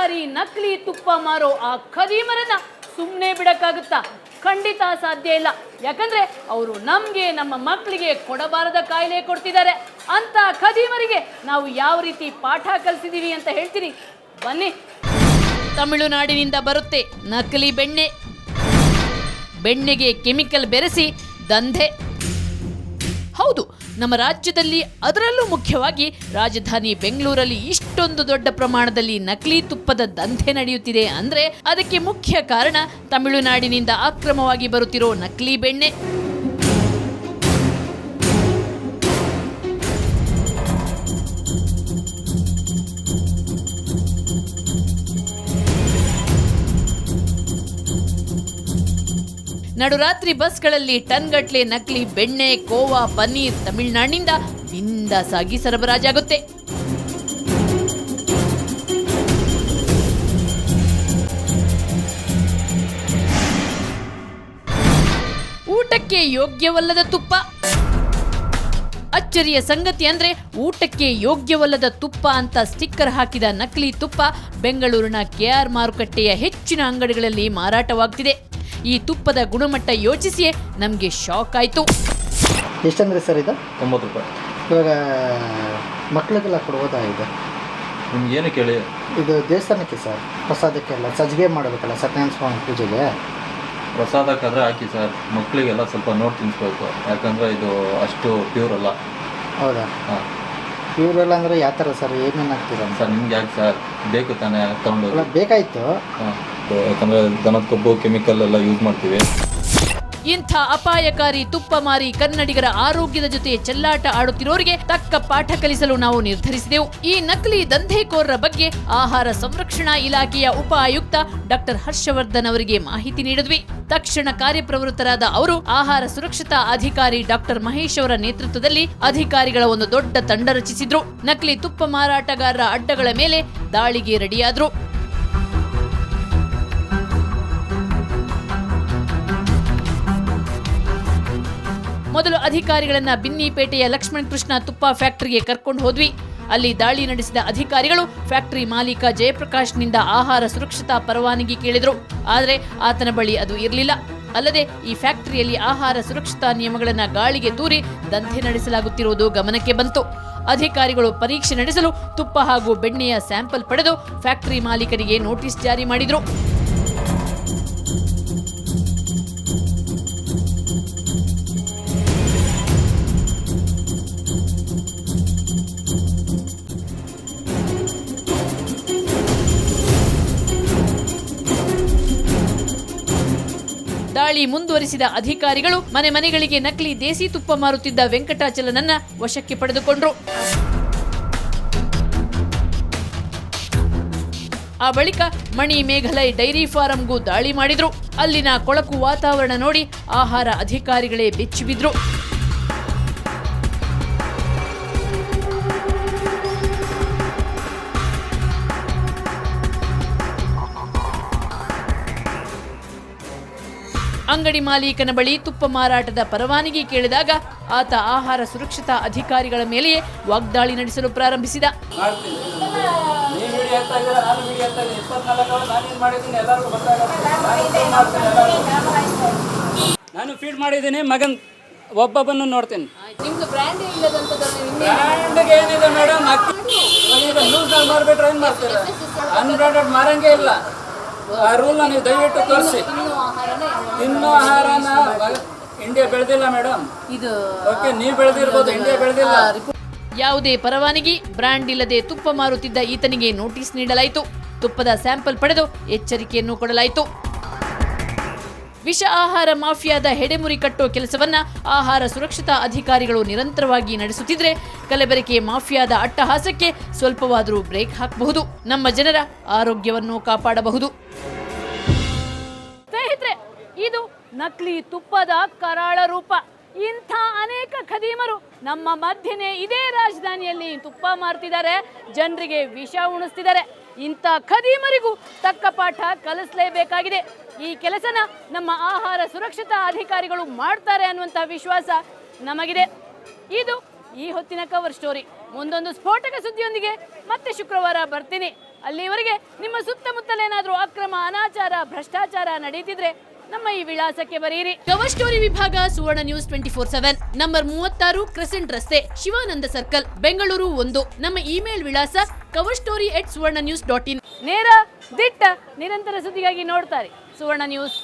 ಅಪಾಯಕಾರಿ ನಕಲಿ ತುಪ್ಪ ಮಾರೋ ಆ ಖದೀಮರನ್ನ ಸುಮ್ಮನೆ ಬಿಡಕ್ಕಾಗುತ್ತಾ? ಖಂಡಿತ ಸಾಧ್ಯ ಇಲ್ಲ. ಯಾಕಂದ್ರೆ ಅವರು ನಮಗೆ, ನಮ್ಮ ಮಕ್ಕಳಿಗೆ ಕೊಡಬಾರದ ಕಾಯಿಲೆ ಕೊಡ್ತಿದ್ದಾರೆ. ಅಂತ ಖದೀಮರಿಗೆ ನಾವು ಯಾವ ರೀತಿ ಪಾಠ ಕಲಿಸಿದೀವಿ ಅಂತ ಹೇಳ್ತೀನಿ, ಬನ್ನಿ. ತಮಿಳುನಾಡಿನಿಂದ ಬರುತ್ತೆ ನಕಲಿ ಬೆಣ್ಣೆ. ಬೆಣ್ಣೆಗೆ ಕೆಮಿಕಲ್ ಬೆರೆಸಿ ದಂಧೆ. ಹೌದು, ನಮ್ಮ ರಾಜ್ಯದಲ್ಲಿ, ಅದರಲ್ಲೂ ಮುಖ್ಯವಾಗಿ ರಾಜಧಾನಿ ಬೆಂಗಳೂರಲ್ಲಿ ಇಷ್ಟೊಂದು ದೊಡ್ಡ ಪ್ರಮಾಣದಲ್ಲಿ ನಕಲಿ ತುಪ್ಪದ ದಂಧೆ ನಡೆಯುತ್ತಿದೆ ಅಂದ್ರೆ ಅದಕ್ಕೆ ಮುಖ್ಯ ಕಾರಣ ತಮಿಳುನಾಡಿನಿಂದ ಅಕ್ರಮವಾಗಿ ಬರುತ್ತಿರೋ ನಕಲಿ ಬೆಣ್ಣೆ. ನಡುರಾತ್ರಿ ಬಸ್ಗಳಲ್ಲಿ ಟನ್ಗಟ್ಲೆ ನಕಲಿ ಬೆಣ್ಣೆ, ಕೋವಾ, ಪನ್ನೀರ್ ತಮಿಳುನಾಡಿನಿಂದ ಬಿಂದಾಸಾಗಿ ಸರಬರಾಜಾಗುತ್ತೆ. ಊಟಕ್ಕೆ ಯೋಗ್ಯವಲ್ಲದ ತುಪ್ಪ. ಅಚ್ಚರಿಯ ಸಂಗತಿ ಅಂದ್ರೆ ಊಟಕ್ಕೆ ಯೋಗ್ಯವಲ್ಲದ ತುಪ್ಪ ಅಂತ ಸ್ಟಿಕ್ಕರ್ ಹಾಕಿದ ನಕಲಿ ತುಪ್ಪ ಬೆಂಗಳೂರಿನ KR ಮಾರುಕಟ್ಟೆಯ ಹೆಚ್ಚಿನ ಅಂಗಡಿಗಳಲ್ಲಿ ಮಾರಾಟವಾಗ್ತಿದೆ. ಈ ತುಪ್ಪದ ಗುಣಮಟ್ಟ ಯೋಚಿಸಿಯೇ ನಮಗೆ ಶಾಕ್ ಆಯಿತು. ಎಷ್ಟಂದ್ರೆ ಸರ್ ಇದು? 90 ರೂಪಾಯಿ. ಇವಾಗ ಮಕ್ಕಳಿಗೆಲ್ಲ ಕೊಡ್ಬೋದಾ ಇದು? ನಿಮ್ಗೆ ಏನು ಕೇಳಿ? ಇದು ದೇವಸ್ಥಾನಕ್ಕೆ ಸರ್, ಪ್ರಸಾದಕ್ಕೆಲ್ಲ ಸಜ್ಜಿಗೆ ಮಾಡಬೇಕಲ್ಲ ಸತ್ಯನಾರಾಯಣ ಸ್ವಾಮಿ ಪೂಜೆಗೆ. ಪ್ರಸಾದಕ್ಕಾದರೆ ಹಾಕಿ ಸರ್, ಮಕ್ಕಳಿಗೆಲ್ಲ ಸ್ವಲ್ಪ ನೋಡಿ ತಿನ್ನಿಸ್ಬೇಕು. ಯಾಕಂದರೆ ಇದು ಅಷ್ಟು ಪ್ಯೂರ್ ಅಲ್ಲ. ಹೌದಾ? ಹಾಂ. ಪ್ಯೂರ್ ಅಲ್ಲ ಅಂದರೆ ಯಾವ ಥರ ಸರ್, ಏನೇನು ಹಾಕ್ತೀರ ಸರ್? ನಿಮ್ಗೆ ಯಾಕೆ ಸರ್ ಬೇಕು ತಾನೇ ತೊಗೊಂಡು? ಅಲ್ಲ ಬೇಕಾಯಿತು. ಹಾಂ, ಯಾಕಂದರೆ ದನದ ಕೊಬ್ಬು ಕೆಮಿಕಲ್ ಎಲ್ಲ ಯೂಸ್ ಮಾಡ್ತೀವಿ. ಇಂಥ ಅಪಾಯಕಾರಿ ತುಪ್ಪ ಮಾರಿ ಕನ್ನಡಿಗರ ಆರೋಗ್ಯದ ಜೊತೆ ಚೆಲ್ಲಾಟ ಆಡುತ್ತಿರೋರಿಗೆ ತಕ್ಕ ಪಾಠ ಕಲಿಸಲು ನಾವು ನಿರ್ಧರಿಸಿದೆವು. ಈ ನಕಲಿ ದಂಧೆಕೋರರ ಬಗ್ಗೆ ಆಹಾರ ಸಂರಕ್ಷಣಾ ಇಲಾಖೆಯ ಉಪ ಆಯುಕ್ತ ಡಾಕ್ಟರ್ ಹರ್ಷವರ್ಧನ್ ಅವರಿಗೆ ಮಾಹಿತಿ ನೀಡಿದ್ವಿ. ತಕ್ಷಣ ಕಾರ್ಯಪ್ರವೃತ್ತರಾದ ಅವರು ಆಹಾರ ಸುರಕ್ಷತಾ ಅಧಿಕಾರಿ ಡಾಕ್ಟರ್ ಮಹೇಶ್ ಅವರ ನೇತೃತ್ವದಲ್ಲಿ ಅಧಿಕಾರಿಗಳ ಒಂದು ದೊಡ್ಡ ತಂಡ ರಚಿಸಿದ್ರು. ನಕಲಿ ತುಪ್ಪ ಮಾರಾಟಗಾರರ ಅಡ್ಡಗಳ ಮೇಲೆ ದಾಳಿಗೆ ರೆಡಿಯಾದ್ರು. ಮೊದಲು ಅಧಿಕಾರಿಗಳನ್ನ ಬಿನ್ನಿಪೇಟೆಯ ಲಕ್ಷ್ಮಣ್ ಕೃಷ್ಣ ತುಪ್ಪ ಫ್ಯಾಕ್ಟರಿಗೆ ಕರ್ಕೊಂಡು ಹೋದ್ವಿ. ಅಲ್ಲಿ ದಾಳಿ ನಡೆಸಿದ ಅಧಿಕಾರಿಗಳು ಫ್ಯಾಕ್ಟರಿ ಮಾಲೀಕ ಜಯಪ್ರಕಾಶ್ನಿಂದ ಆಹಾರ ಸುರಕ್ಷತಾ ಪರವಾನಗಿ ಕೇಳಿದ್ರು. ಆದರೆ ಆತನ ಬಳಿ ಅದು ಇರಲಿಲ್ಲ. ಅಲ್ಲದೆ ಈ ಫ್ಯಾಕ್ಟರಿಯಲ್ಲಿ ಆಹಾರ ಸುರಕ್ಷತಾ ನಿಯಮಗಳನ್ನು ಗಾಳಿಗೆ ತೂರಿ ದಂಧೆ ನಡೆಸಲಾಗುತ್ತಿರುವುದು ಗಮನಕ್ಕೆ ಬಂತು. ಅಧಿಕಾರಿಗಳು ಪರೀಕ್ಷೆ ನಡೆಸಲು ತುಪ್ಪ ಹಾಗೂ ಬೆಣ್ಣೆಯ ಸ್ಯಾಂಪಲ್ ಪಡೆದು ಫ್ಯಾಕ್ಟರಿ ಮಾಲೀಕರಿಗೆ ನೋಟಿಸ್ ಜಾರಿ ಮಾಡಿದ್ರು. ದಾಳಿ ಮುಂದುವರಿಸಿದ ಅಧಿಕಾರಿಗಳು ಮನೆ ಮನೆಗಳಿಗೆ ನಕಲಿ ದೇಸಿ ತುಪ್ಪ ಮಾರುತ್ತಿದ್ದ ವೆಂಕಟಾಚಲನನ್ನ ವಶಕ್ಕೆ ಪಡೆದುಕೊಂಡ್ರು. ಆ ಬಳಿಕ ಮಣಿ ಮೇಘಲೈ ಡೈರಿ ಫಾರಂಗೂ ದಾಳಿ ಮಾಡಿದ್ರು. ಅಲ್ಲಿನ ಕೊಳಕು ವಾತಾವರಣ ನೋಡಿ ಆಹಾರ ಅಧಿಕಾರಿಗಳೇ ಬೆಚ್ಚಿಬಿದ್ರು. ಅಂಗಡಿ ಮಾಲೀಕನ ಬಳಿ ತುಪ್ಪ ಮಾರಾಟದ ಪರವಾನಗಿ ಕೇಳಿದಾಗ ಆತ ಆಹಾರ ಸುರಕ್ಷತಾ ಅಧಿಕಾರಿಗಳ ಮೇಲೆಯೇ ವಾಗ್ದಾಳಿ ನಡೆಸಲು ಪ್ರಾರಂಭಿಸಿದ. ನಾನು ಫೀಡ್ ಮಾಡಿದ್ದೀನಿ, ಮಗನ್ ಒಬ್ಬೊಬ್ಬನ್ನು ನೋಡ್ತೀನಿ. ಏನಿದೆ ಮೇಡಮ್, ನ್ಯೂಸ್ನಲ್ಲಿ ಮಾರ್ಬಿಟ್ರೆ ಏನು ಮಾಡ್ತೀರಾ? ಅನ್ಬ್ರಾಂಡೆಡ್ ಮಾರಂಗೇ ಇಲ್ಲ. ಆ ರೂಲ್ನ ನೀವು ದಯವಿಟ್ಟು ತೋರಿಸಿ. ತಿನ್ನೋ ಆಹಾರನ ಇಂಡಿಯಾ ಬೆಳೆದಿಲ್ಲ ಮೇಡಮ್. ಓಕೆ, ನೀವು ಬೆಳೆದಿರ್ಬೋದು, ಇಂಡಿಯಾ ಬೆಳೆದಿಲ್ಲ. ಯಾವುದೇ ಪರವಾನಗಿ, ಬ್ರ್ಯಾಂಡ್ ಇಲ್ಲದೆ ತುಪ್ಪ ಮಾರುತ್ತಿದ್ದ ಈತನಿಗೆ ನೋಟಿಸ್ ನೀಡಲಾಯಿತು. ತುಪ್ಪದ ಸ್ಯಾಂಪಲ್ ಪಡೆದು ಎಚ್ಚರಿಕೆಯನ್ನು ಕೊಡಲಾಯಿತು. ವಿಷ ಆಹಾರ ಮಾಫಿಯಾದ ಹೆಡೆಮುರಿ ಕಟ್ಟೋ ಕೆಲಸವನ್ನ ಆಹಾರ ಸುರಕ್ಷತಾ ಅಧಿಕಾರಿಗಳು ನಿರಂತರವಾಗಿ ನಡೆಸುತ್ತಿದ್ರೆ ಕಲಬೆರಕೆ ಮಾಫಿಯಾದ ಅಟ್ಟಹಾಸಕ್ಕೆ ಸ್ವಲ್ಪವಾದರೂ ಬ್ರೇಕ್ ಹಾಕಬಹುದು. ನಮ್ಮ ಜನರ ಆರೋಗ್ಯವನ್ನು ಕಾಪಾಡಬಹುದು. ಸ್ನೇಹಿತರೆ, ಇದು ನಕಲಿ ತುಪ್ಪದ ಕರಾಳ ರೂಪ. ಇಂಥ ಅನೇಕ ಖದೀಮರು ನಮ್ಮ ಮಧ್ಯೆ ಇದೇ ರಾಜಧಾನಿಯಲ್ಲಿ ತುಪ್ಪ ಮಾರ್ತಿದ್ದಾರೆ, ಜನರಿಗೆ ವಿಷ ಉಣಿಸ್ತಿದ್ದಾರೆ. ಇಂಥ ಖದೀಮರಿಗೂ ತಕ್ಕ ಪಾಠ ಕಲಿಸಲೇಬೇಕಾಗಿದೆ. ಈ ಕೆಲಸನ ನಮ್ಮ ಆಹಾರ ಸುರಕ್ಷತಾ ಅಧಿಕಾರಿಗಳು ಮಾಡ್ತಾರೆ ಅನ್ನುವಂಥ ವಿಶ್ವಾಸ ನಮಗಿದೆ. ಇದು ಈ ಹೊತ್ತಿನ ಕವರ್ ಸ್ಟೋರಿ. ಮುಂದೊಂದು ಸ್ಫೋಟಕ ಸುದ್ದಿಯೊಂದಿಗೆ ಮತ್ತೆ ಶುಕ್ರವಾರ ಬರ್ತೀನಿ. ಅಲ್ಲಿವರೆಗೆ ನಿಮ್ಮ ಸುತ್ತಮುತ್ತಲೇನಾದರೂ ಅಕ್ರಮ, ಅನಾಚಾರ, ಭ್ರಷ್ಟಾಚಾರ ನಡೀತಿದ್ರೆ ನಮ್ಮ ಈ ವಿಳಾಸಕ್ಕೆ ಬರೆಯಿರಿ. ಕವರ್ ಸ್ಟೋರಿ ವಿಭಾಗ, ಸುವರ್ಣ ನ್ಯೂಸ್ 24/7, ನಂಬರ್ 36, ಕ್ರೆಸೆಂಟ್ ರಸ್ತೆ, ಶಿವಾನಂದ ಸರ್ಕಲ್, ಬೆಂಗಳೂರು 1. ನಮ್ಮ ಇಮೇಲ್ ವಿಳಾಸ coverstory@suvarnanews.in. ನೇರ, ದಿಟ್ಟ, ನಿರಂತರ ಸುದ್ದಿಗಾಗಿ ನೋಡ್ತಾರೆ ಸುವರ್ಣ ನ್ಯೂಸ್.